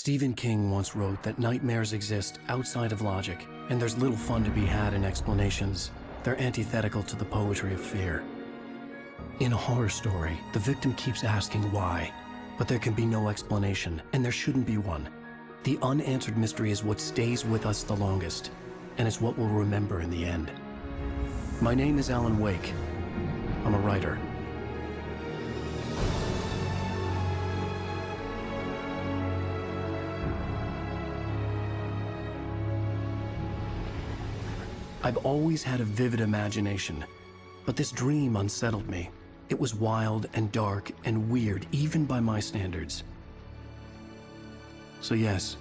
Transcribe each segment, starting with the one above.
Stephen King once wrote that nightmares exist outside of logic, and there's little fun to be had in explanations. They're antithetical to the poetry of fear. In a horror story, the victim keeps asking why, but there can be no explanation, and there shouldn't be one. The unanswered mystery is what stays with us the longest, and it's what we'll remember in the end. My name is Alan Wake. I'm a writer. I've always had a vivid imagination, but this dream unsettled me. It was wild and dark and weird, even by my standards. So yes,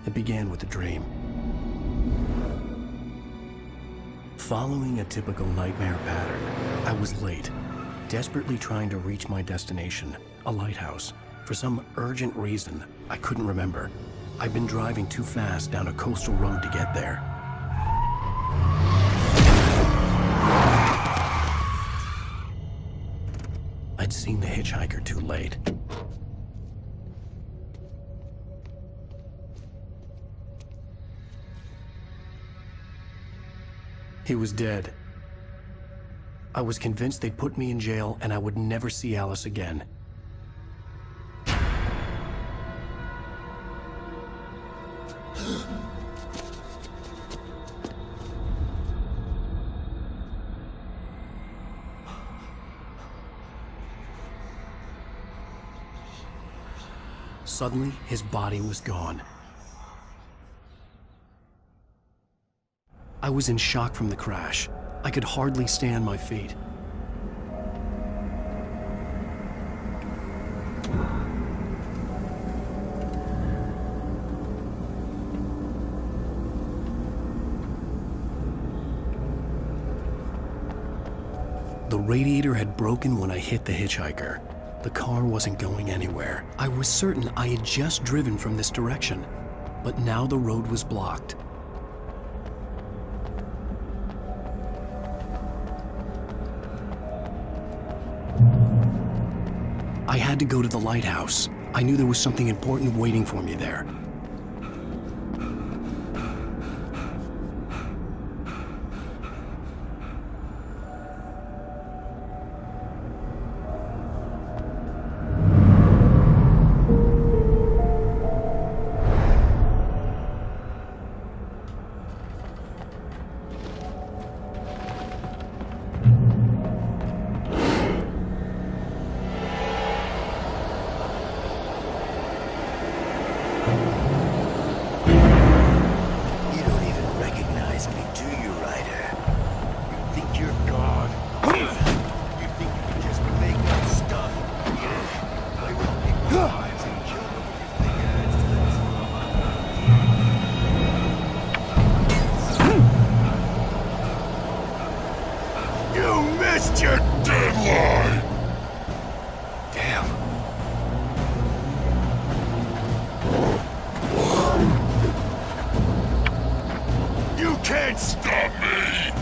it began with a dream. Following a typical nightmare pattern, I was late, desperately trying to reach my destination, a lighthouse. For some urgent reason, I couldn't remember. I'd been driving too fast down a coastal road to get there. I'd seen the hitchhiker too late. He was dead. I was convinced they'd put me in jail and I would never see Alice again. Suddenly, his body was gone. I was in shock from the crash. I could hardly stand my feet. The radiator had broken when I hit the hitchhiker. The car wasn't going anywhere. I was certain I had just driven from this direction, but now the road was blocked. I had to go to the lighthouse. I knew there was something important waiting for me there. Your deadline! Damn. You can't stop me!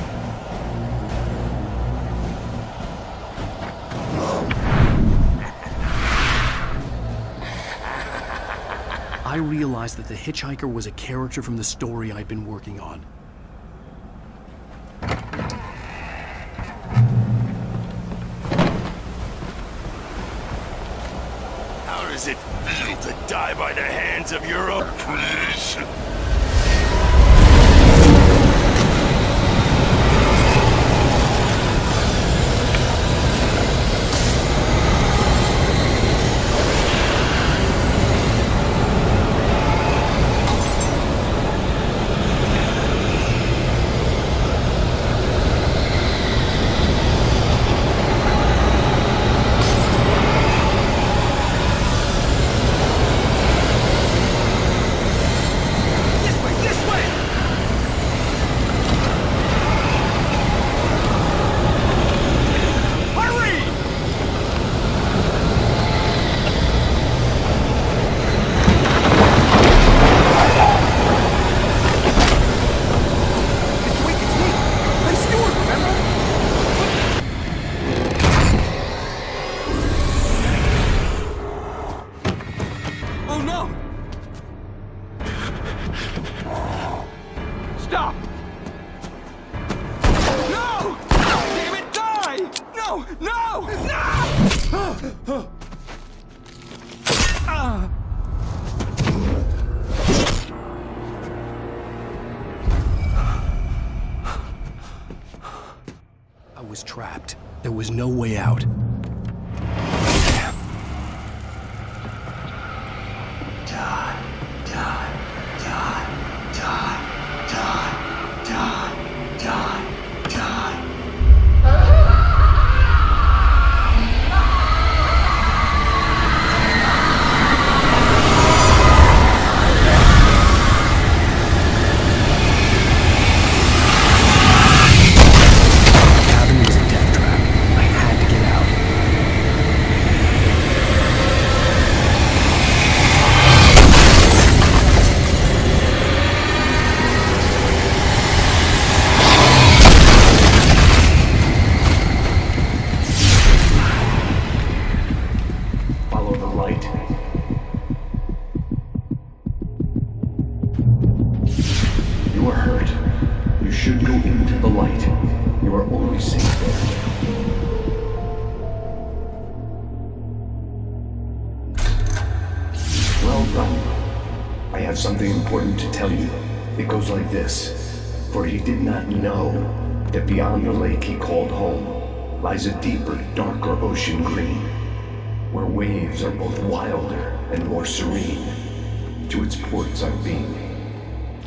I realized that the hitchhiker was a character from the story I'd been working on. How does it feel to die by the hands of your oppressor? This There was no way out. Something important to tell you. It goes like this. For he did not know that beyond the lake he called home lies a deeper, darker ocean green, where waves are both wilder and more serene. To its ports I've been.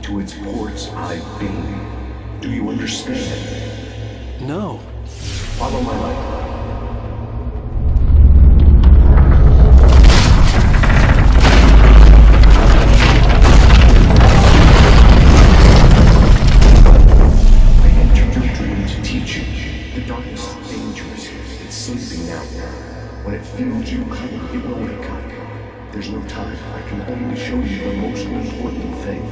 To its ports I've been. Do you understand? No. Follow my light. When it feels you coming, it will wake up. There's no time. I can only show you the most important thing.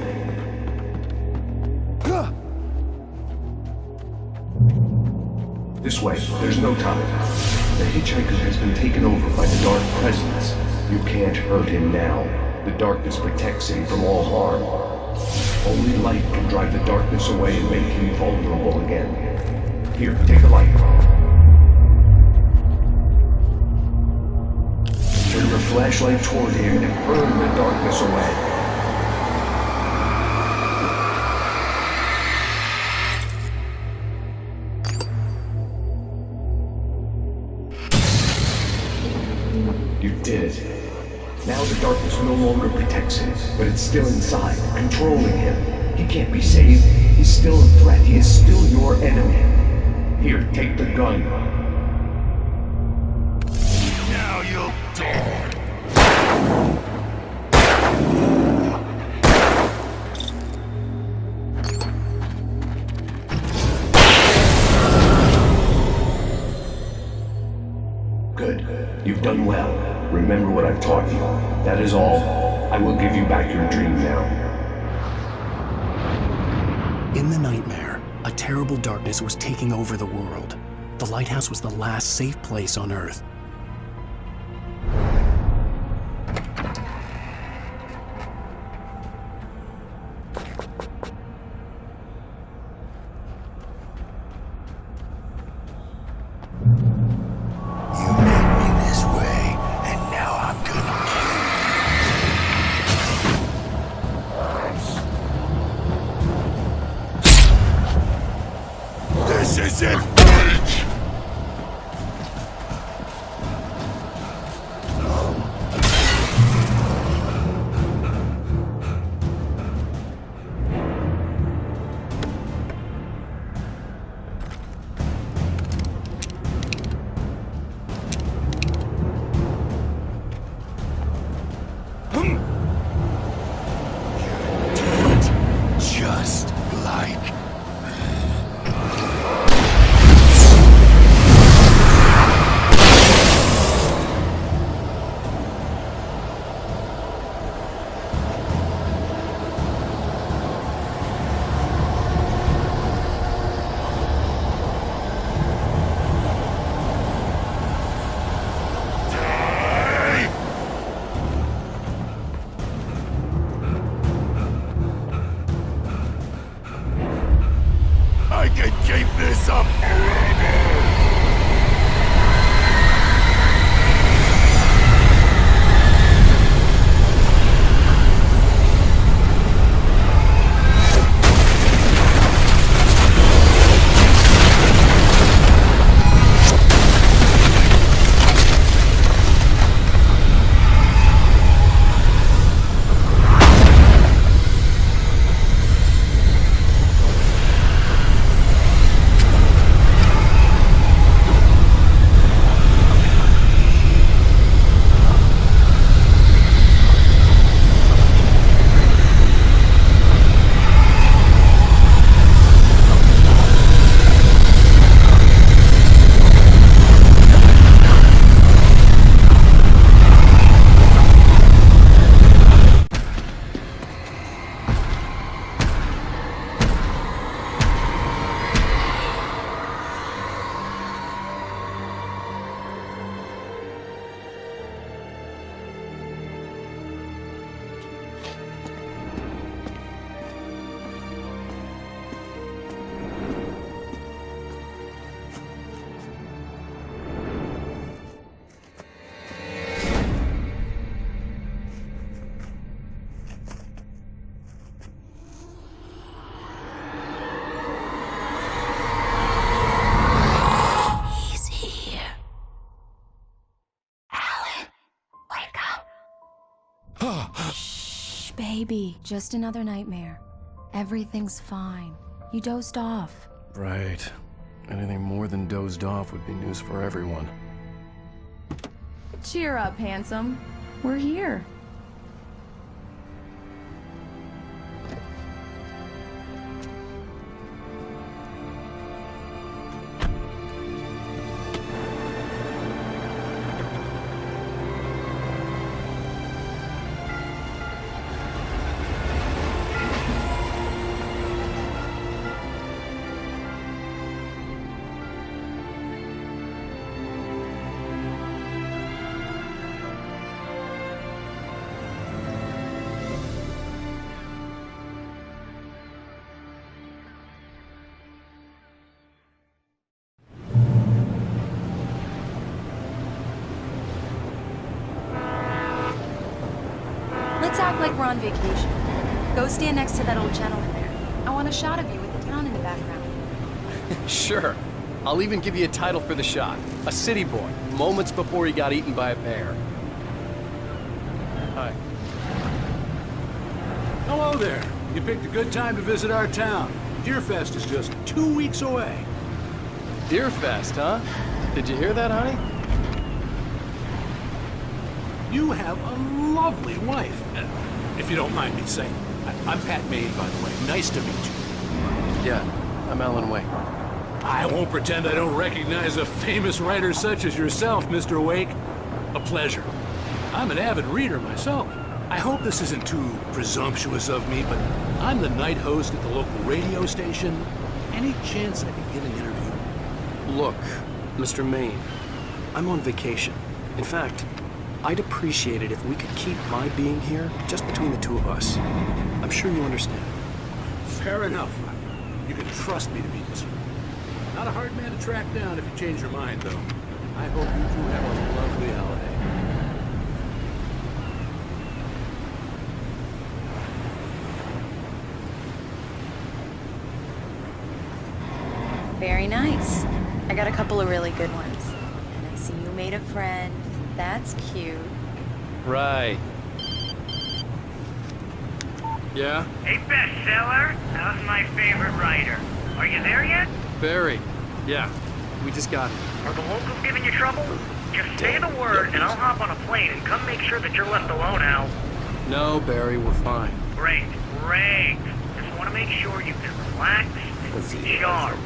This way. There's no time. The hitchhiker has been taken over by the dark presence. You can't hurt him now. The darkness protects him from all harm. Only light can drive the darkness away and make him vulnerable again. Here, take the light. Turn your flashlight toward him and burn the darkness away. You did it. Now the darkness no longer protects him, but it's still inside, controlling him. He can't be saved. He's still a threat. He is still your enemy. Here, take the gun. Now you'll die. Good. You've done well. Remember what I've taught you. That is all. I will give you back your dream now. In the nightmare, a terrible darkness was taking over the world. The lighthouse was the last safe place on Earth. This is it! Shh, baby. Just another nightmare. Everything's fine. You dozed off. Right. Anything more than dozed off would be news for everyone. Cheer up, handsome. We're here. Let's act like we're on vacation. Go stand next to that old gentleman there. I want a shot of you with the town in the background. Sure. I'll even give you a title for the shot. A city boy, moments before he got eaten by a bear. Hi. Hello there. You picked a good time to visit our town. Deerfest is just 2 weeks away. Deerfest, huh? Did you hear that, honey? You have a lovely wife. If you don't mind me saying. I'm Pat Maine, by the way. Nice to meet you. Yeah, I'm Alan Wake. I won't pretend I don't recognize a famous writer such as yourself, Mr. Wake. A pleasure. I'm an avid reader myself. I hope this isn't too presumptuous of me, but I'm the night host at the local radio station. Any chance I could get an interview? Look, Mr. Maine, I'm on vacation. In fact, I'd appreciate it if we could keep my being here just between the two of us. I'm sure you understand. Fair enough. You can trust me to be this. Not a hard man to track down if you change your mind, though. I hope you two have a lovely holiday. Very nice. I got a couple of really good ones. And I see you made a friend. That's cute. Right. Yeah? Hey, bestseller, how's my favorite writer? Are you there yet? Barry. Yeah, we just got it. Are the locals giving you trouble? Just say the word, and I'll hop on a plane and come make sure that you're left alone, Al. No, Barry, we're fine. Great, great. Just want to make sure you can relax and recharge.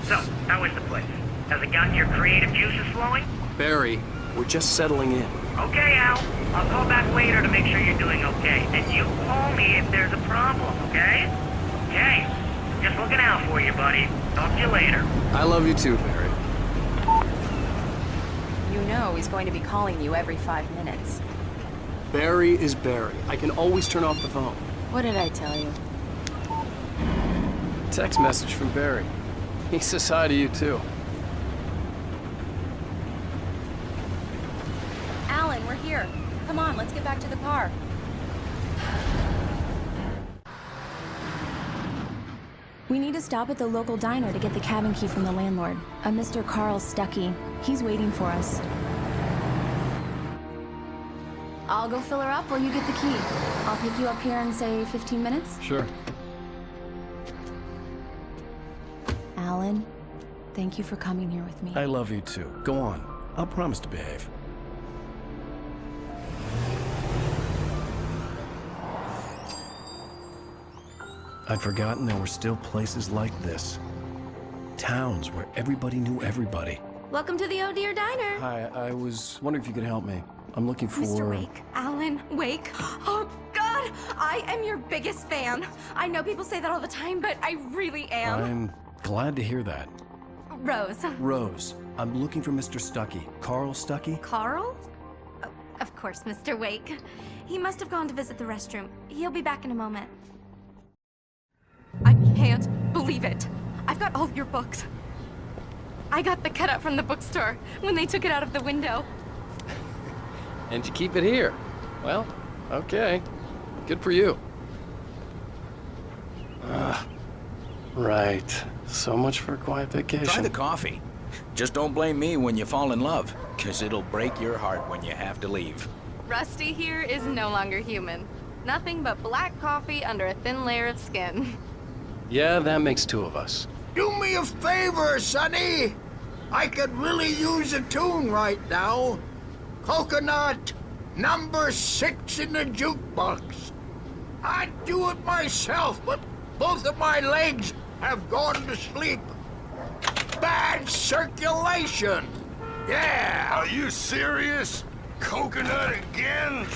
So, how is the place? Has it gotten your creative juices flowing? Barry, we're just settling in. Okay, Al. I'll call back later to make sure you're doing okay. And you call me if there's a problem, okay? Okay. Just looking out for you, buddy. Talk to you later. I love you too, Barry. You know he's going to be calling you every 5 minutes. Barry is Barry. I can always turn off the phone. What did I tell you? Text message from Barry. He says hi to you too. Alan, we're here. Come on, let's get back to the car. We need to stop at the local diner to get the cabin key from the landlord, a Mr. Carl Stuckey. He's waiting for us. I'll go fill her up while you get the key. I'll pick you up here in, say, 15 minutes? Sure. Alan, thank you for coming here with me. I love you too. Go on. I'll promise to behave. I'd forgotten there were still places like this. Towns where everybody knew everybody. Welcome to the Oh Dear Diner. Hi, I was wondering if you could help me. I'm looking for... Mr. Wake. Alan Wake. Oh, God! I am your biggest fan. I know people say that all the time, but I really am. I'm glad to hear that. Rose. Rose, I'm looking for Mr. Stuckey. Carl Stuckey? Carl? Oh, of course, Mr. Wake. He must have gone to visit the restroom. He'll be back in a moment. I can't believe it. I've got all your books. I got the cutout from the bookstore when they took it out of the window. And you keep it here. Well, okay. Good for you. Right. So much for a quiet vacation. Try the coffee. Just don't blame me when you fall in love, 'cause it'll break your heart when you have to leave. Rusty here is no longer human. Nothing but black coffee under a thin layer of skin. Yeah, that makes two of us. Do me a favor, Sonny. I could really use a tune right now. Coconut, number 6 in the jukebox. I'd do it myself, but both of my legs have gone to sleep. Bad circulation. Yeah. Are you serious? Coconut again?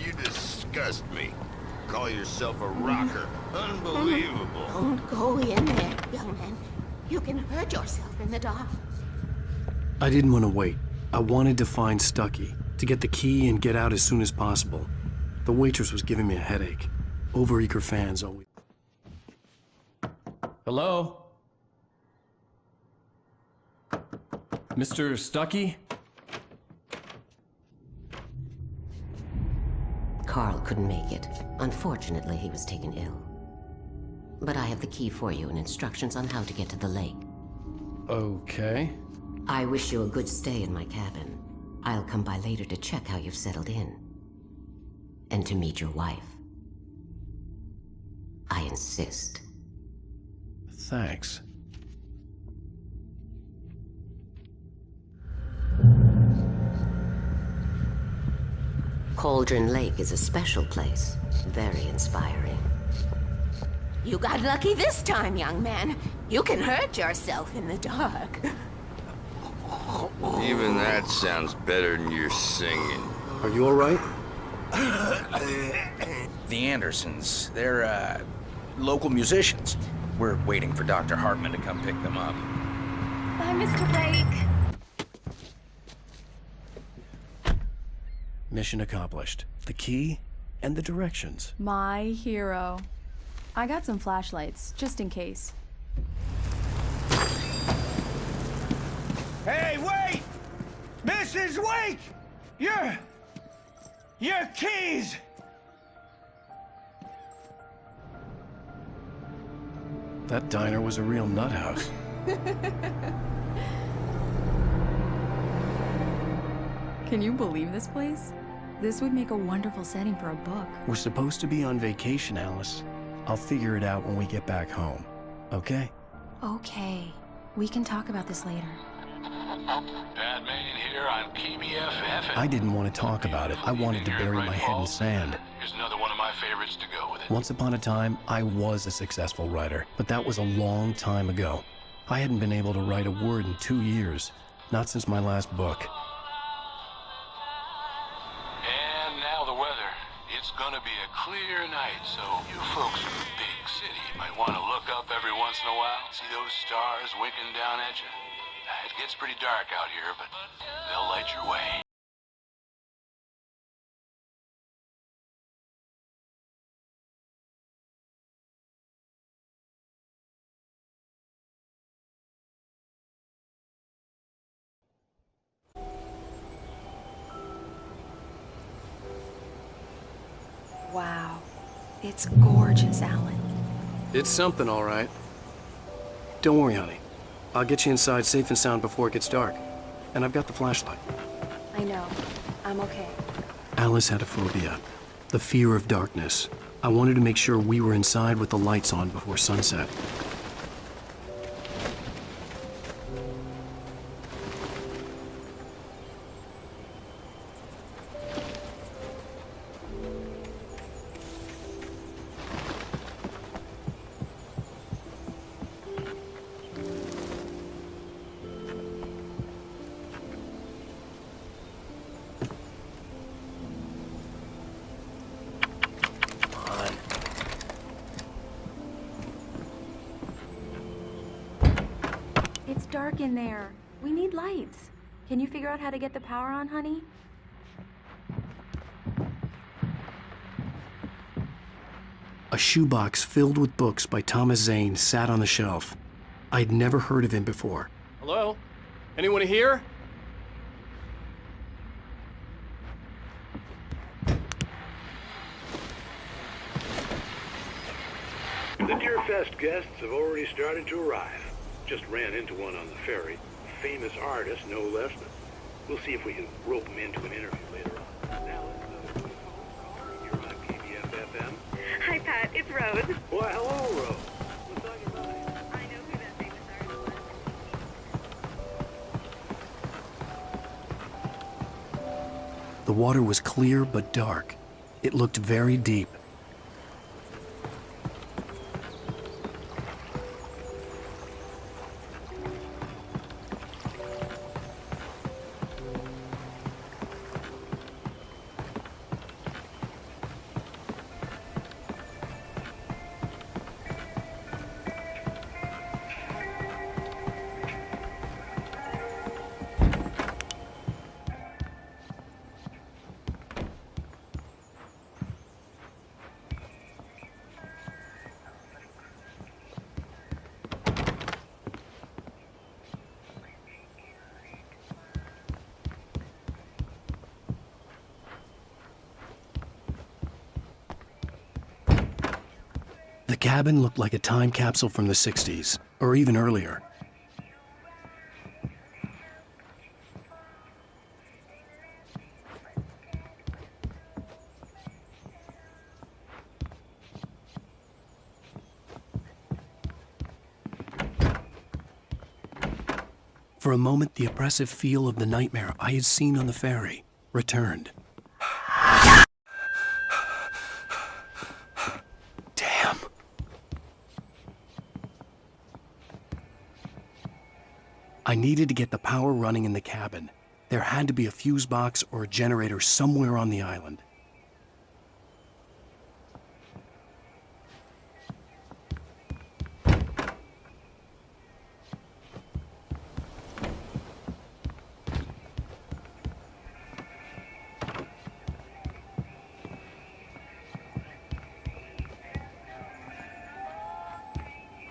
You disgust me. Call yourself a rocker. Unbelievable. Don't go in there, young man. You can hurt yourself in the dark. I didn't want to wait. I wanted to find Stucky, to get the key and get out as soon as possible. The waitress was giving me a headache. Overeager fans always... Hello? Mr. Stucky? Carl couldn't make it. Unfortunately, he was taken ill. But I have the key for you and instructions on how to get to the lake. Okay. I wish you a good stay in my cabin. I'll come by later to check how you've settled in. And to meet your wife. I insist. Thanks. Cauldron Lake is a special place. Very inspiring. You got lucky this time, young man. You can hurt yourself in the dark. Even that sounds better than your singing. Are you all right? The Andersons, they're, local musicians. We're waiting for Dr. Hartman to come pick them up. Bye, Mr. Wake. Mission accomplished. The key and the directions. My hero. I got some flashlights, just in case. Hey, wait! Mrs. Wake! Your keys! That diner was a real nut house. Can you believe this place? This would make a wonderful setting for a book. We're supposed to be on vacation, Alice. I'll figure it out when we get back home. Okay? Okay. We can talk about this later. Batman here on PBFF. I didn't want to talk about it. I wanted to bury my head in sand. Here's another one of my favorites to go with it. Once upon a time, I was a successful writer, but that was a long time ago. I hadn't been able to write a word in 2 years. Not since my last book. And now the weather. It's gonna be a clear night, so you folks in the big city might want to look up every once in a while. See those stars winking down at you? It gets pretty dark out here, but they'll light your way. Wow. It's gorgeous, Alan. It's something, all right. Don't worry, honey. I'll get you inside safe and sound before it gets dark. And I've got the flashlight. I know. I'm okay. Alice had a phobia. The fear of darkness. I wanted to make sure we were inside with the lights on before sunset. It's dark in there. We need lights. Can you figure out how to get the power on, honey? A shoebox filled with books by Thomas Zane sat on the shelf. I'd never heard of him before. Hello? Anyone here? The Deerfest guests have already started to arrive. Just ran into one on the ferry. Famous artist, no less. We'll see if we can rope him into an interview later on. Now let's, water was clear but dark. It looked very deep. The cabin looked like a time capsule from the 60s, or even earlier. For a moment, the oppressive feel of the nightmare I had seen on the ferry returned. Damn. I needed to get the power running in the cabin. There had to be a fuse box or a generator somewhere on the island.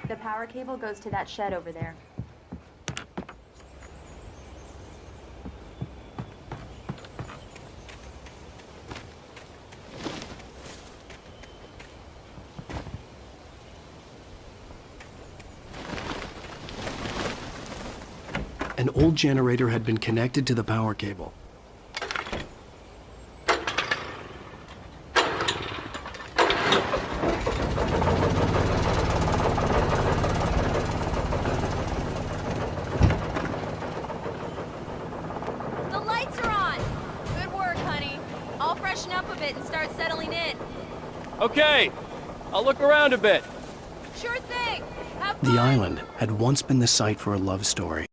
The power cable goes to that shed over there. An old generator had been connected to the power cable. The lights are on! Good work, honey. I'll freshen up a bit and start settling in. Okay, I'll look around a bit. Sure thing! Have fun! The island had once been the site for a love story.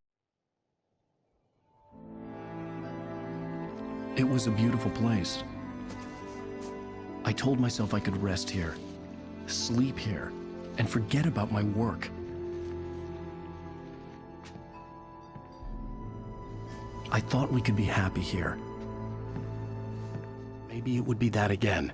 It was a beautiful place. I told myself I could rest here, sleep here, and forget about my work. I thought we could be happy here. Maybe it would be that again.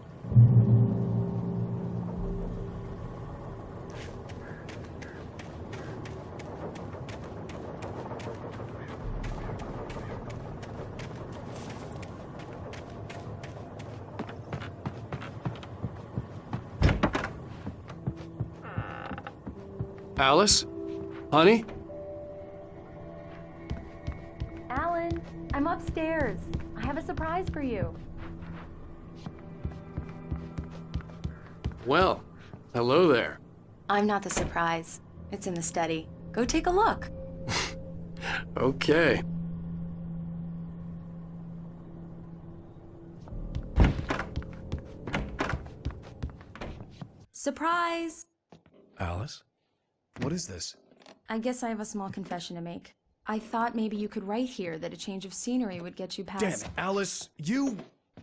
Alice? Honey? Alan, I'm upstairs. I have a surprise for you. Well, hello there. I'm not the surprise. It's in the study. Go take a look. Okay. Surprise! Alice? What is this? I guess I have a small confession to make. I thought maybe you could write here that a change of scenery would get you past... Damn it, Alice,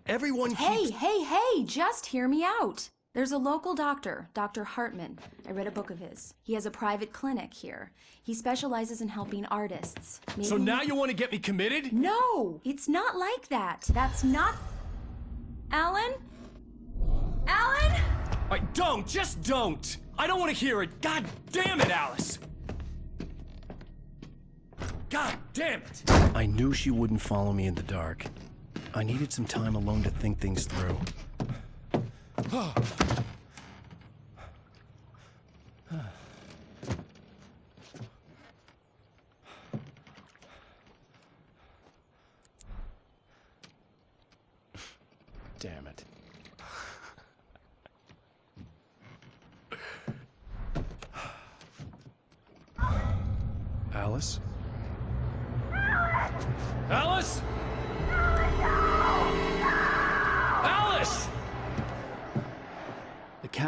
everyone keeps... Hey, just hear me out. There's a local doctor, Dr. Hartman. I read a book of his. He has a private clinic here. He specializes in helping artists. Maybe... So now you want to get me committed? No, it's not like that. That's not... Alan? Alan? Just don't! I don't want to hear it! God damn it, Alice! God damn it! I knew she wouldn't follow me in the dark. I needed some time alone to think things through. Damn it. Alice? Alice?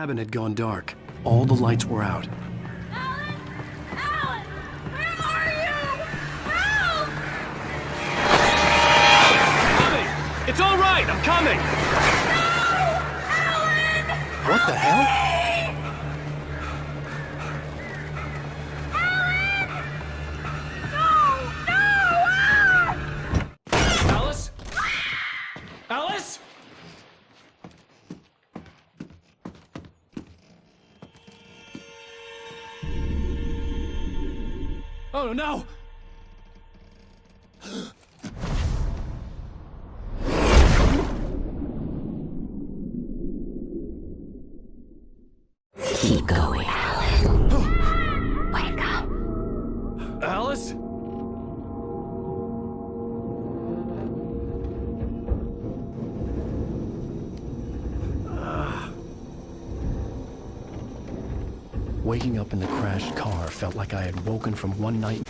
cabin had gone dark. All the lights were out. Alan! Alan! Where are you? Help! Coming! It's all right, I'm coming! No! Alan! What the hell? Alice? Alice? Oh no! Keep going, Alan. Wake up. Alice? Waking up in the crashed car felt like I had woken from one night.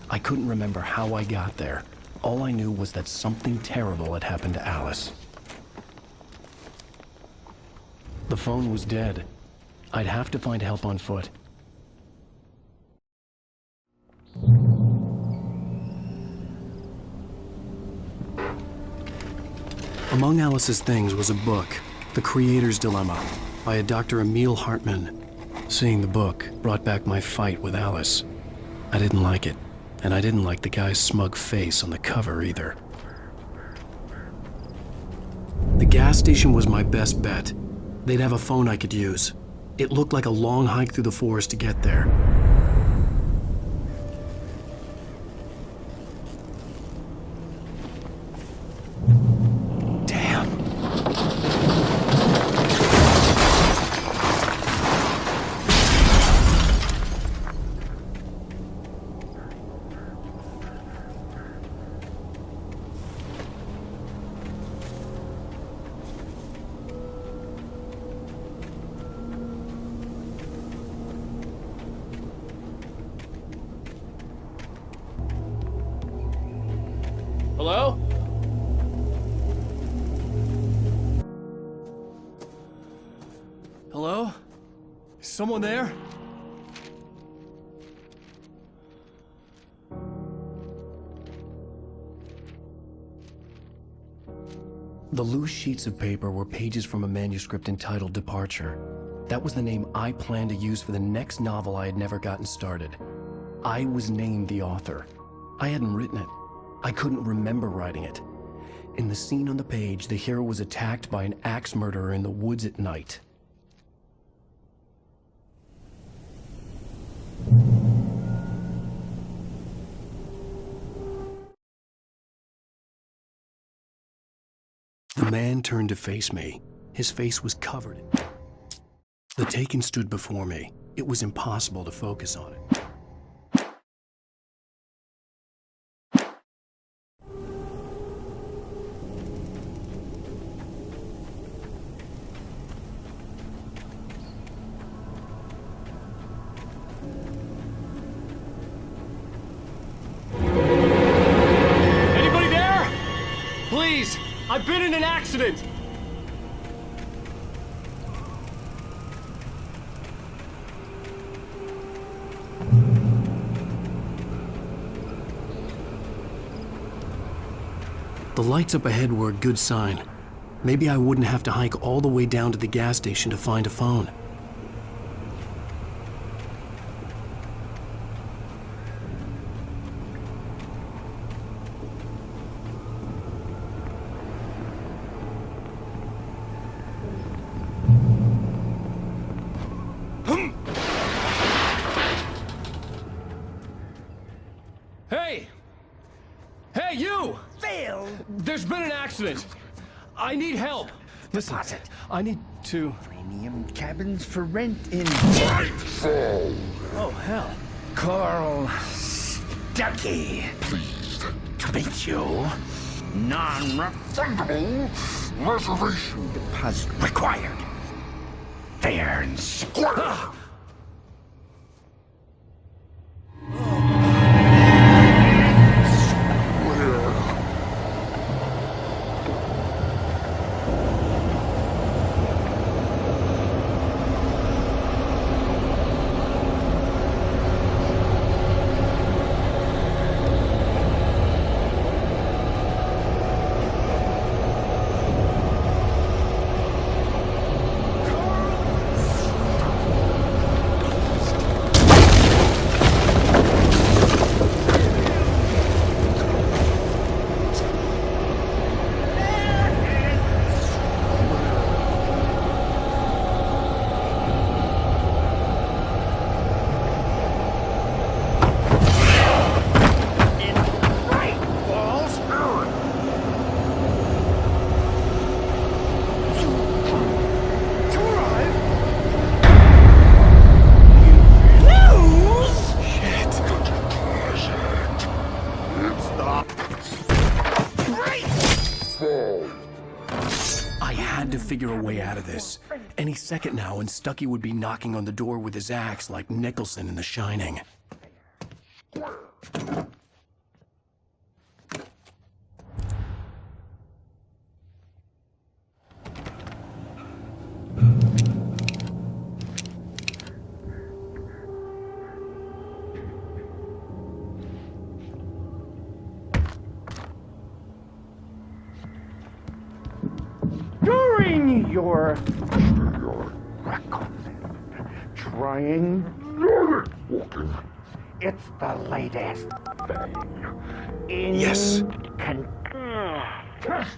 I couldn't remember how I got there. All I knew was that something terrible had happened to Alice. The phone was dead. I'd have to find help on foot. Among Alice's things was a book, The Creator's Dilemma, by a Dr. Emil Hartman. Seeing the book brought back my fight with Alice. I didn't like it, and I didn't like the guy's smug face on the cover either. The gas station was my best bet. They'd have a phone I could use. It looked like a long hike through the forest to get there. Damn. Hello? Hello? Is someone there? The loose sheets of paper were pages from a manuscript entitled Departure. That was the name I planned to use for the next novel I had never gotten started. I was named the author. I hadn't written it. I couldn't remember writing it. In the scene on the page, the hero was attacked by an axe murderer in the woods at night. The man turned to face me. His face was covered in... The Taken stood before me. It was impossible to focus on it. Anybody there? Please, I've been in an accident! The lights up ahead were a good sign. Maybe I wouldn't have to hike all the way down to the gas station to find a phone. Hey! Hey, you! Phil! There's been an accident! I need help! Listen, I need to... Premium cabins for rent in... Nightfall! Oh, hell. Carl Stuckey. Pleased To meet you. Non-refundable reservation deposit required. Fair and square. I had to figure a way out of this. Any second now, and Stucky would be knocking on the door with his axe like Nicholson in The Shining. During your trying, it's the latest thing in Yes.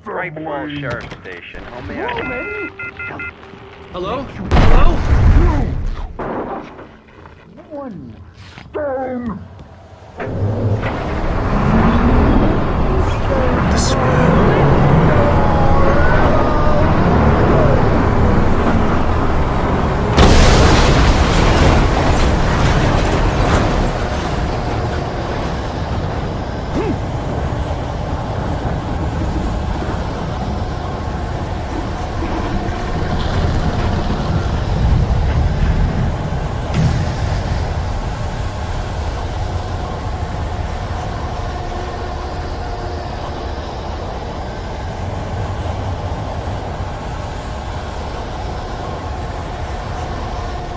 Great Falls Sheriff Station. How may I... Hello? Hello? One stone.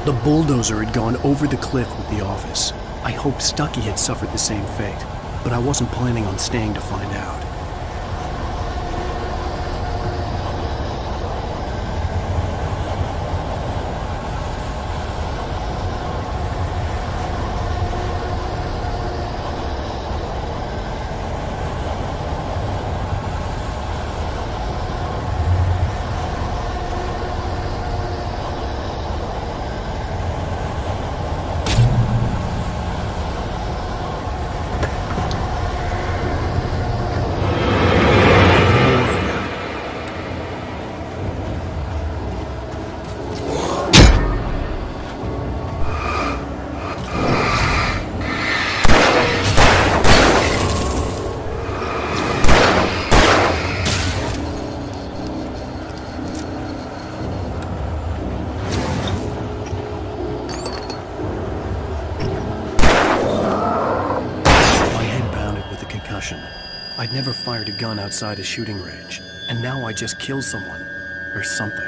The bulldozer had gone over the cliff with the office. I hoped Stucky had suffered the same fate, but I wasn't planning on staying to find out. I'd never fired a gun outside a shooting range, and now I just killed someone. Or something.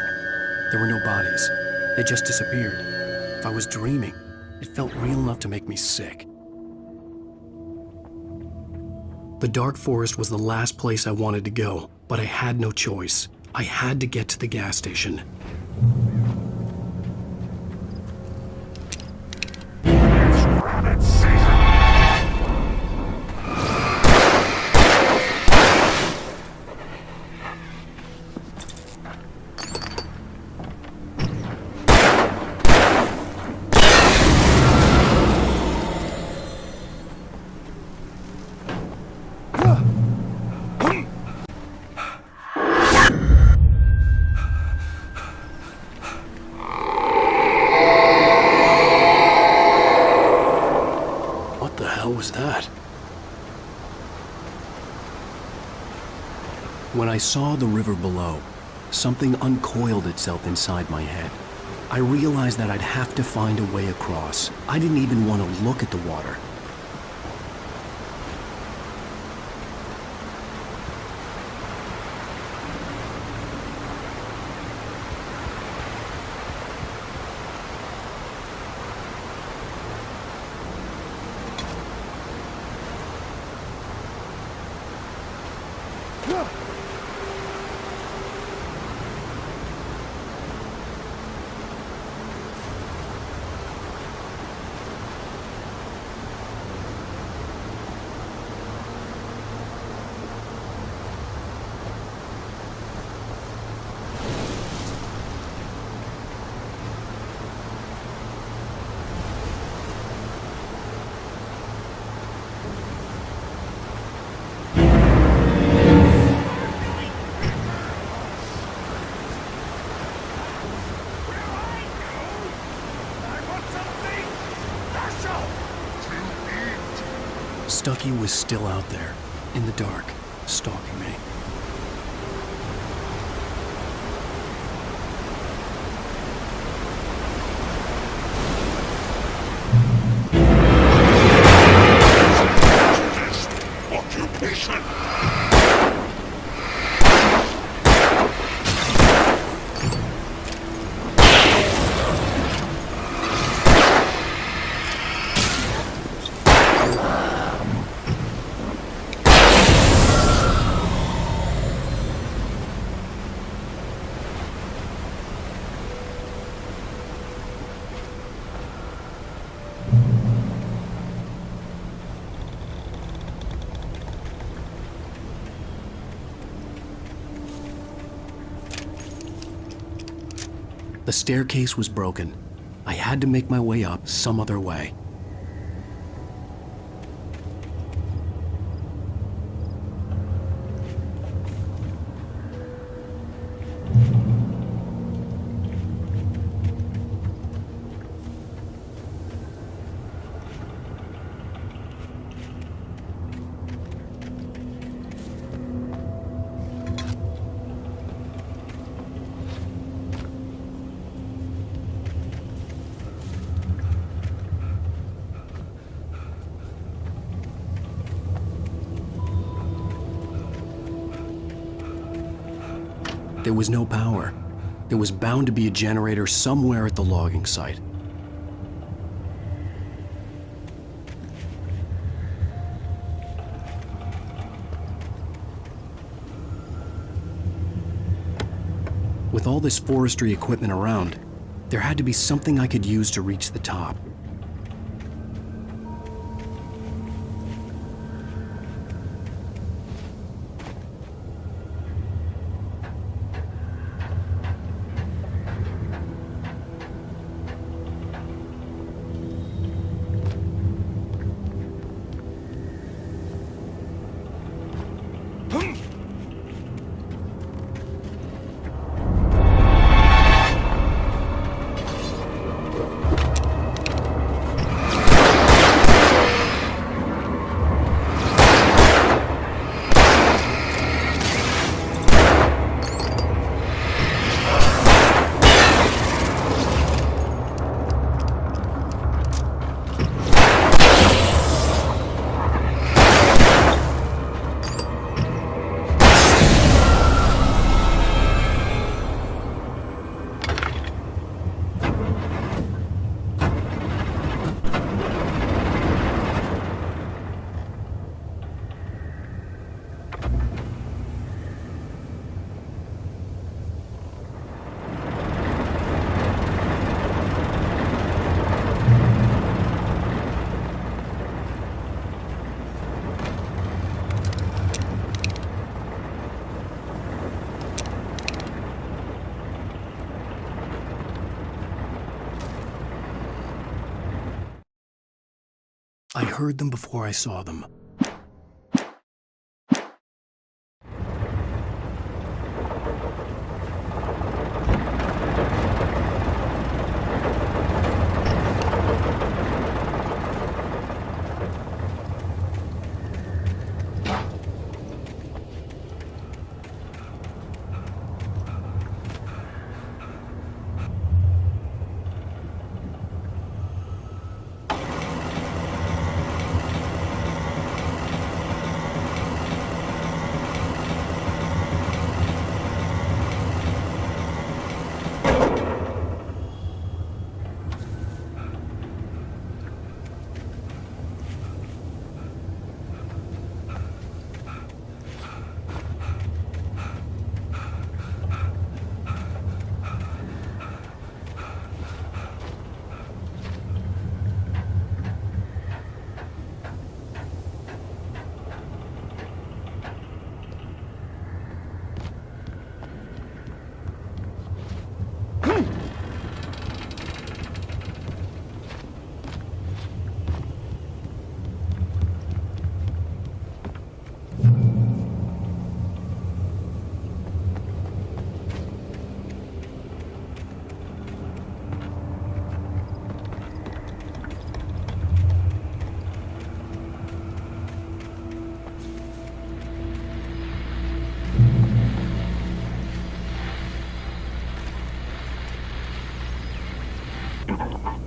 There were no bodies. They just disappeared. If I was dreaming, it felt real enough to make me sick. The dark forest was the last place I wanted to go, but I had no choice. I had to get to the gas station. Was that? When I saw the river below, something uncoiled itself inside my head. I realized that I'd have to find a way across. I didn't even want to look at the water. Stucky was still out there, in the dark, stalking me. The staircase was broken. I had to make my way up some other way. There was no power. There was bound to be a generator somewhere at the logging site. With all this forestry equipment around, there had to be something I could use to reach the top. I heard them before I saw them.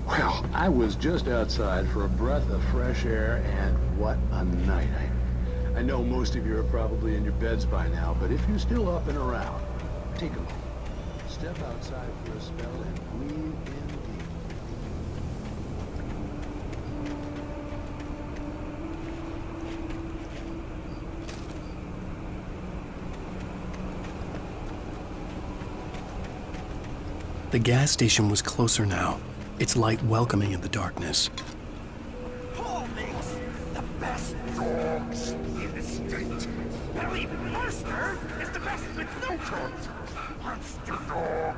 Well, I was just outside for a breath of fresh air, and what a night. I know most of you are probably in your beds by now, but if you're still up and around, take a moment. Step outside for a spell and breathe in deep. The gas station was closer now, its light welcoming in the darkness. Paul makes the best dogs in the state. Billy Master is the best with no dogs. Monster dog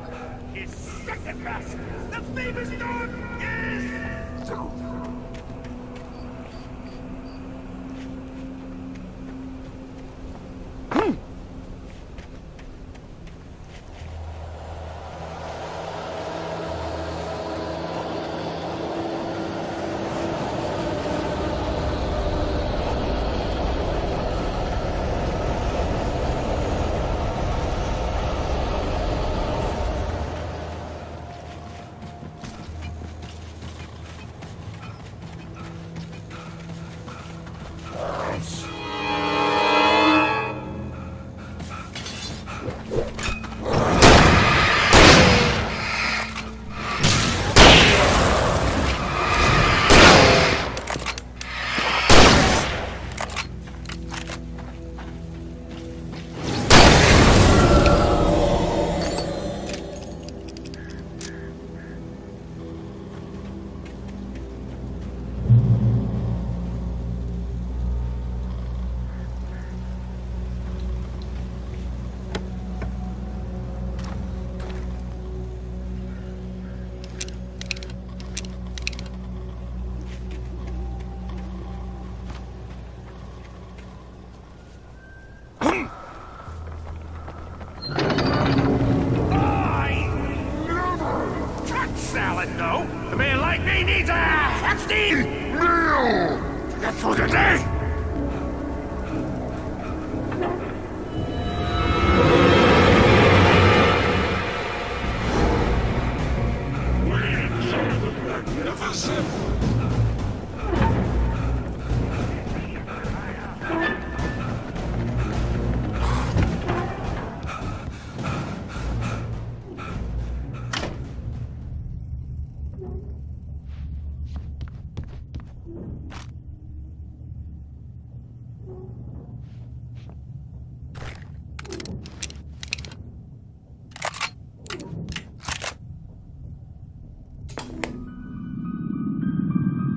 is second best. The famous dog is... Salad, no. A man like me needs a hefty meal. That's for today.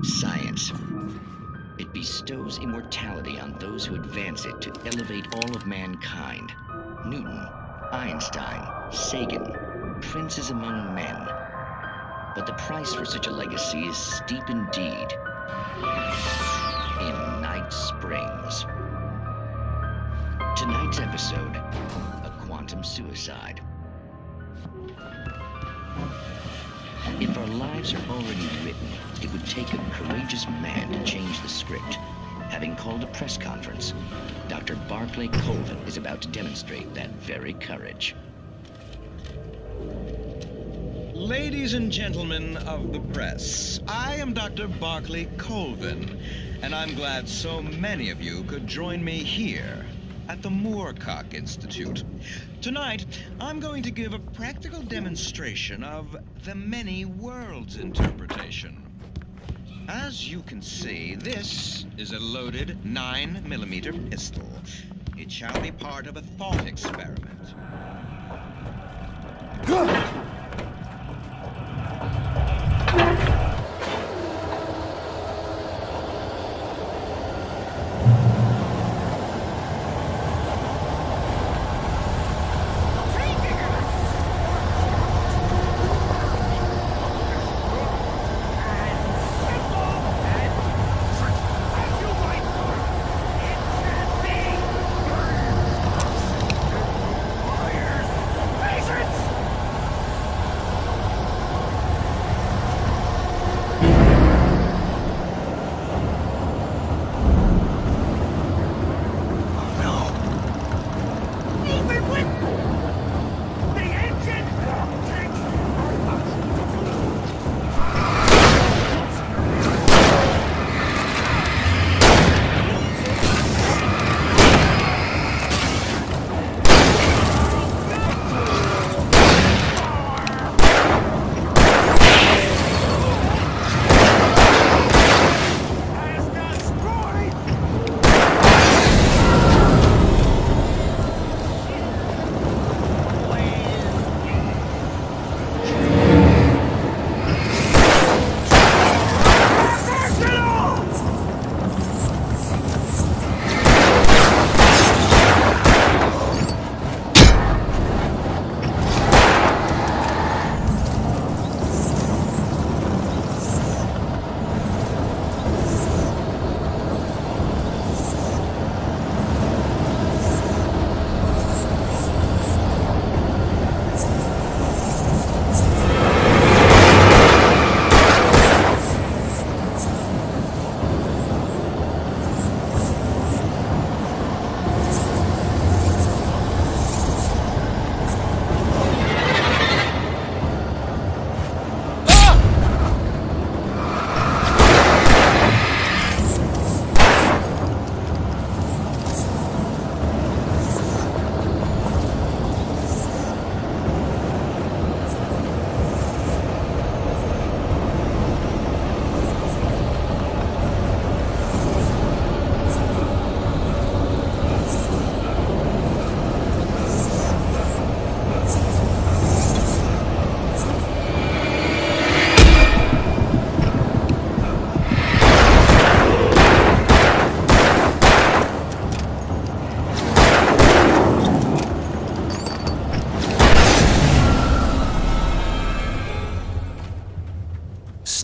Science. It bestows immortality on those who advance it to elevate all of mankind. Newton, Einstein, Sagan, princes among men. But the price for such a legacy is steep indeed. In Night Springs. Tonight's episode, a quantum suicide. If our lives are already written, it would take a courageous man to change the script. Having called a press conference, Dr. Barclay Colvin is about to demonstrate that very courage. Ladies and gentlemen of the press, I am Dr. Barclay Colvin, and I'm glad so many of you could join me here at the Moorcock Institute. Tonight, I'm going to give a practical demonstration of the many worlds interpretation. As you can see, this is a loaded 9mm pistol. It shall be part of a thought experiment.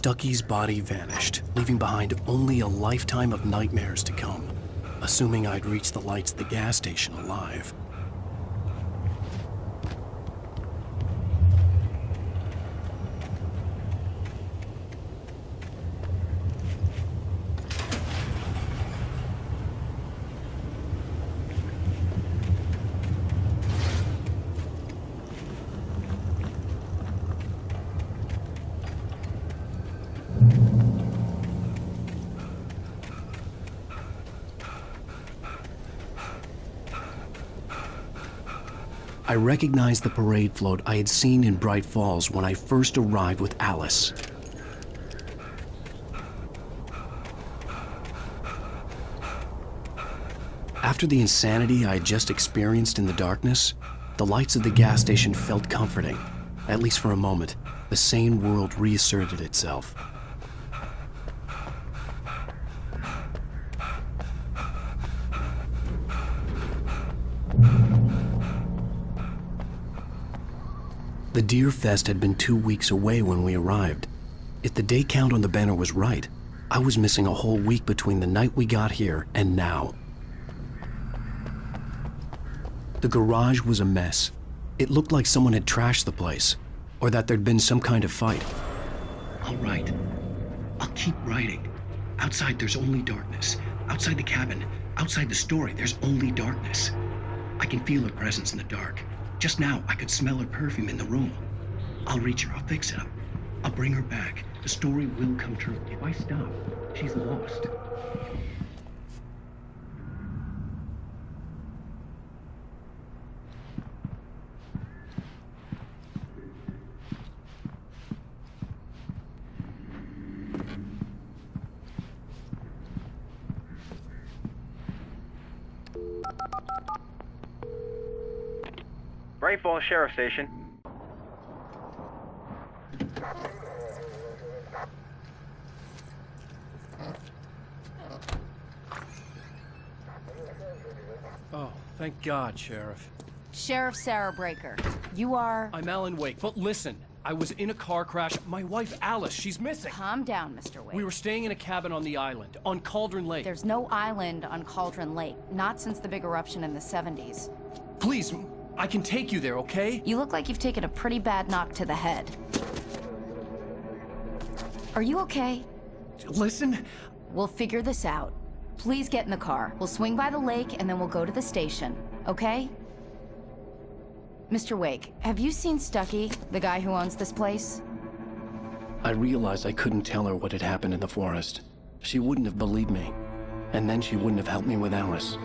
Stucky's body vanished, leaving behind only a lifetime of nightmares to come, assuming I'd reached the lights at the gas station alive. I recognized the parade float I had seen in Bright Falls when I first arrived with Alice. After the insanity I had just experienced in the darkness, the lights of the gas station felt comforting. At least for a moment, the sane world reasserted itself. The Deer Fest had been 2 weeks away when we arrived. If the day count on the banner was right, I was missing a whole week between the night we got here and now. The garage was a mess. It looked like someone had trashed the place, or that there'd been some kind of fight. I'll write. I'll keep writing. Outside there's only darkness. Outside the cabin, outside the story, there's only darkness. I can feel her presence in the dark. Just now, I could smell her perfume in the room. I'll reach her, I'll fix it up. I'll bring her back. The story will come true. If I stop, she's lost. Bright Falls Sheriff Station. Oh, thank God, Sheriff. Sheriff Sarah Breaker. You are... I'm Alan Wake, but listen. I was in a car crash. My wife, Alice, she's missing. Calm down, Mr. Wake. We were staying in a cabin on the island, on Cauldron Lake. There's no island on Cauldron Lake. Not since the big eruption in the 70s. Please, I can take you there, okay? You look like you've taken a pretty bad knock to the head. Are you okay? Listen. We'll figure this out. Please get in the car. We'll swing by the lake and then we'll go to the station, okay? Mr. Wake, have you seen Stucky, the guy who owns this place? I realized I couldn't tell her what had happened in the forest. She wouldn't have believed me. And then she wouldn't have helped me with Alice.